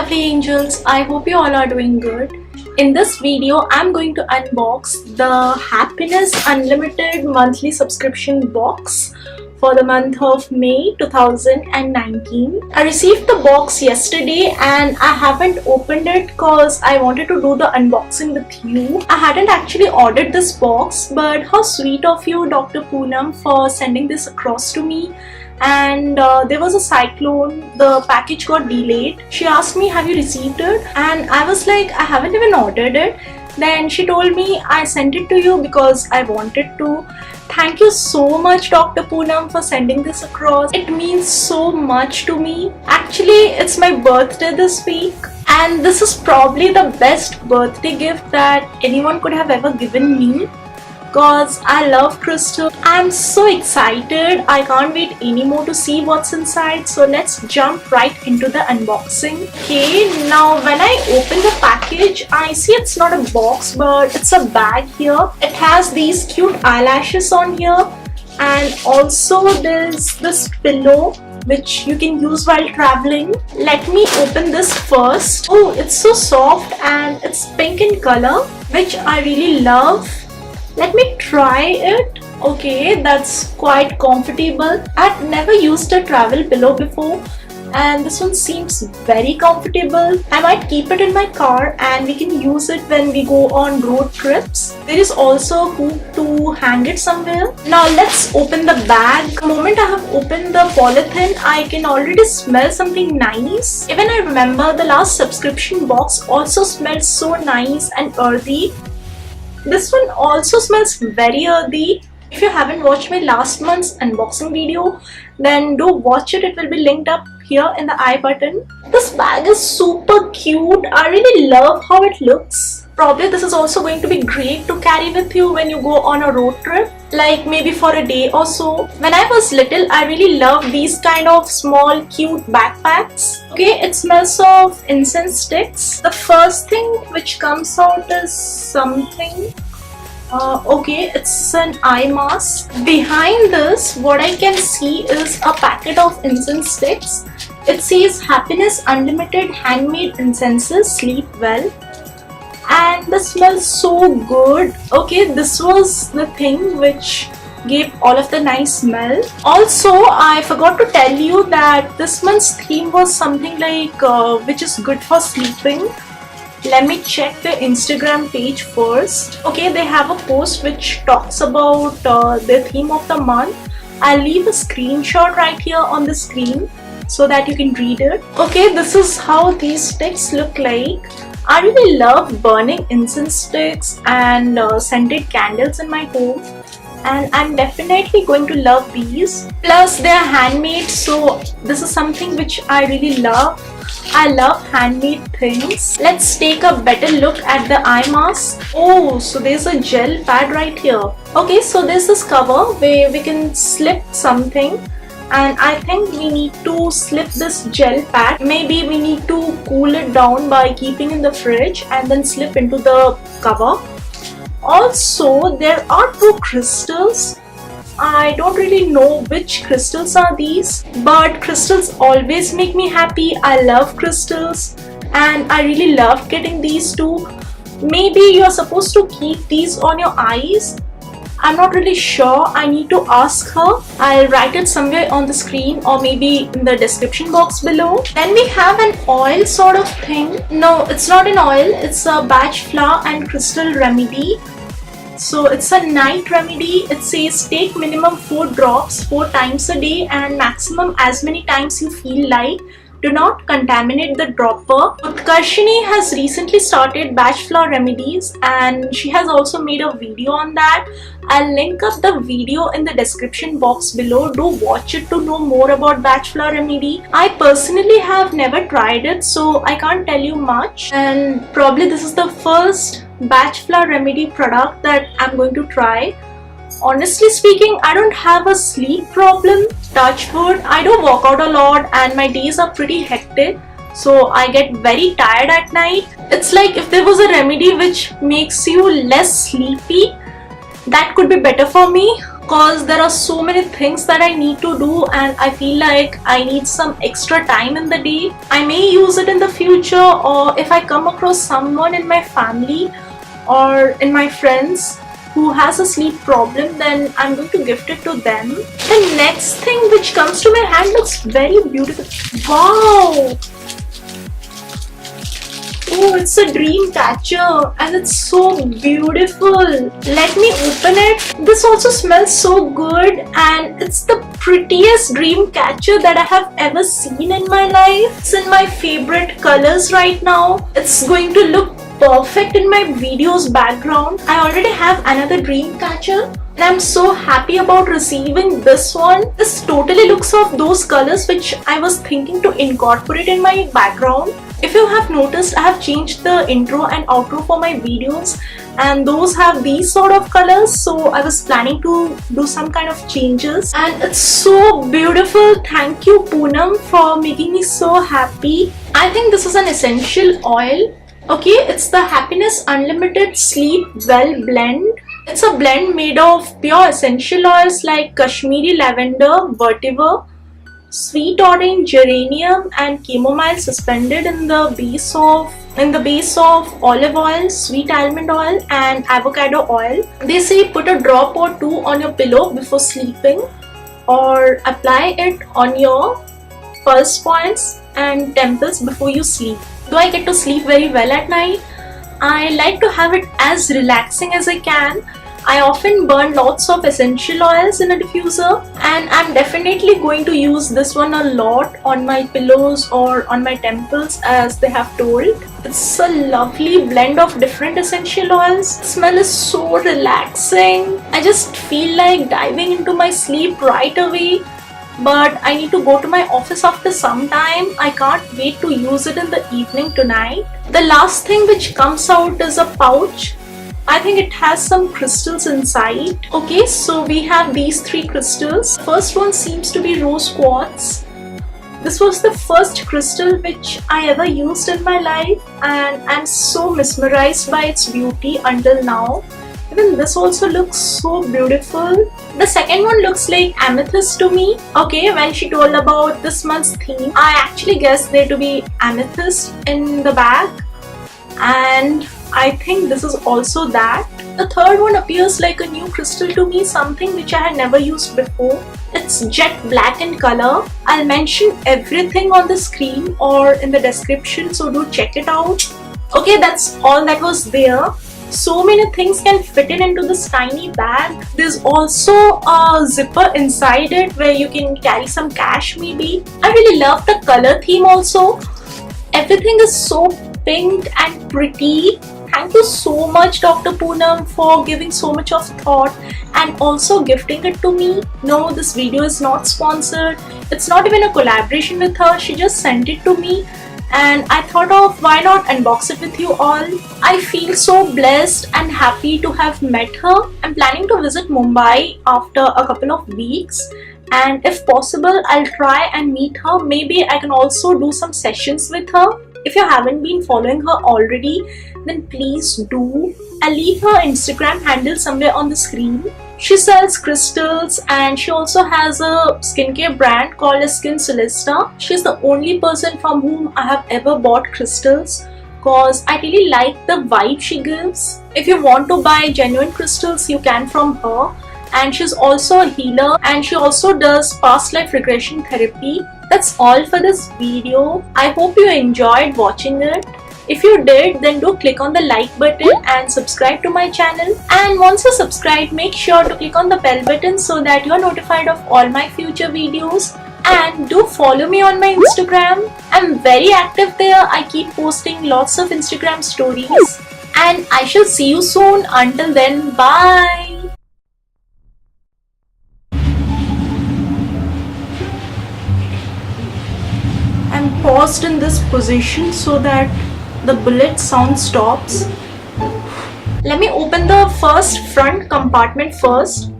lovely angels, I hope you all are doing good. In this video, I'm going to unbox the Happiness Unlimited monthly subscription box for the month of May 2019. I received the box yesterday and I haven't opened it because I wanted to do the unboxing with you. I hadn't actually ordered this box, but how sweet of you, Dr. Poonam, for sending this across to me. And there was a cyclone, the package got delayed. She asked me, have you received it? And I was like, I haven't even ordered it. Then she told me, I sent it to you because I wanted to. Thank you so much, Dr. Poonam, for sending this across. It means so much to me. Actually, it's my birthday this week, and this is probably the best birthday gift that anyone could have ever given me, because I love crystal. I'm so excited. I can't wait anymore to see what's inside. So let's jump right into the unboxing. Okay, now when I open the package, I see it's not a box, but it's a bag here. It has these cute eyelashes on here, and also there's this pillow which you can use while traveling. Let me open this first. Oh, it's so soft and it's pink in color, which I really love. Let me try it. Okay, that's quite comfortable. I've never used a travel pillow before, and this one seems very comfortable. I might keep it in my car and we can use it when we go on road trips. There is also a hook to hang it somewhere. Now let's open the bag. The moment I have opened the polythene, I can already smell something nice. Even I remember the last subscription box also smelled so nice and earthy. This one also smells very earthy. If you haven't watched my last month's unboxing video, then do watch it. It will be linked up here in the I button. This bag is super cute. I really love how it looks. Probably this is also going to be great to carry with you when you go on a road trip, like maybe for a day or so. When I was little, I really loved these kind of small cute backpacks. Okay, it smells of incense sticks. The first thing which comes out is something. Okay, it's an eye mask. Behind this, what I can see is a packet of incense sticks. It says Happiness Unlimited Handmade Incenses, Sleep Well. And this smells so good. Okay, this was the thing which gave all of the nice smell. Also, I forgot to tell you that this month's theme was something like which is good for sleeping. Let me check the Instagram page first. Okay, they have a post which talks about the theme of the month. I'll leave a screenshot right here on the screen so that you can read it. Okay, this is how these sticks look like. I really love burning incense sticks and scented candles in my home, and I'm definitely going to love these. Plus they're handmade, so this is something which I really love. I love handmade things. Let's take a better look at the eye mask. Oh, so there's a gel pad right here. Okay, so there's this cover where we can slip something, and I think we need to slip this gel pad. Maybe we need to cool it down by keeping in the fridge and then slip into the cover. Also, there are two crystals. I don't really know which crystals are these, but crystals always make me happy. I love crystals and I really love getting these two. Maybe you're supposed to keep these on your eyes. I'm not really sure. I need to ask her. I'll write it somewhere on the screen or maybe in the description box below. Then we have an oil sort of thing. No, it's not an oil. It's a Bach flower and crystal remedy. So it's a night remedy. It says take minimum 4 drops 4 times a day and maximum as many times you feel like. Do not contaminate the dropper. Utkarshini has recently started Bach flower remedies and she has also made a video on that. I'll link up the video in the description box below. Do watch it to know more about Bach flower remedy. I personally have never tried it, so I can't tell you much, and probably this is the first Bach flower remedy product that I'm going to try. Honestly speaking, I don't have a sleep problem, touch wood. I do walk out a lot and my days are pretty hectic, so I get very tired at night. It's like if there was a remedy which makes you less sleepy, that could be better for me. cause there are so many things that I need to do and I feel like I need some extra time in the day. I may use it in the future, or if I come across someone in my family or in my friends who has a sleep problem, then I'm going to gift it to them. The next thing which comes to my hand looks very beautiful. Wow! Oh, it's a Dreamcatcher and it's so beautiful. Let me open it. This also smells so good and it's the prettiest Dreamcatcher that I have ever seen in my life. It's in my favorite colors right now. It's going to look perfect in my video's background. I already have another Dreamcatcher and I'm so happy about receiving this one. This totally looks of those colors which I was thinking to incorporate in my background. If you have noticed, I have changed the intro and outro for my videos and those have these sort of colors, so I was planning to do some kind of changes and it's so beautiful. Thank you Poonam for making me so happy. I think this is an essential oil. Okay, it's the Happiness Unlimited Sleep Well blend. It's a blend made of pure essential oils like Kashmiri lavender, vetiver, sweet orange, geranium and chamomile suspended in the base of olive oil, sweet almond oil and avocado oil. They say put a drop or two on your pillow before sleeping or apply it on your pulse points and temples before you sleep. Do I get to sleep very well at night? I like to have it as relaxing as I can. I often burn lots of essential oils in a diffuser and I'm definitely going to use this one a lot on my pillows or on my temples as they have told. It's a lovely blend of different essential oils. The smell is so relaxing. I just feel like diving into my sleep right away. But I need to go to my office after some time. I can't wait to use it in the evening tonight. The last thing which comes out is a pouch. I think it has some crystals inside. Okay, so we have these three crystals. First one seems to be rose quartz. This was the first crystal which I ever used in my life and I'm so mesmerized by its beauty until now. Even this also looks so beautiful. The second one looks like amethyst to me. Okay, when she told about this month's theme, I actually guessed there to be amethyst in the bag. And I think this is also that. The third one appears like a new crystal to me, something which I had never used before. It's jet black in color. I'll mention everything on the screen or in the description, so do check it out. Okay, that's all that was there. So many things can fit into this tiny bag. There's also a zipper inside it where you can carry some cash maybe. I really love the color theme also. Everything is so pink and pretty. Thank you so much Dr. Poonam for giving so much of thought and also gifting it to me. No, this video is not sponsored. It's not even a collaboration with her. She just sent it to me. And I thought of why not unbox it with you all. I feel so blessed and happy to have met her. I'm planning to visit Mumbai after a couple of weeks and if possible I'll try and meet her. Maybe I can also do some sessions with her. If you haven't been following her already, then please do. I'll leave her Instagram handle somewhere on the screen. She sells crystals and she also has a skincare brand called Skin Solista. She's the only person from whom I have ever bought crystals cause I really like the vibe she gives. If you want to buy genuine crystals, you can from her. And she's also a healer and she also does past life regression therapy. That's all for this video. I hope you enjoyed watching it. If you did, then do click on the like button and subscribe to my channel. And once you subscribe, make sure to click on the bell button so that you are notified of all my future videos. And do follow me on my Instagram. I'm very active there. I keep posting lots of Instagram stories. And I shall see you soon. Until then, bye. I'm paused in this position so that the bullet sound stops. Let me open the first front compartment first.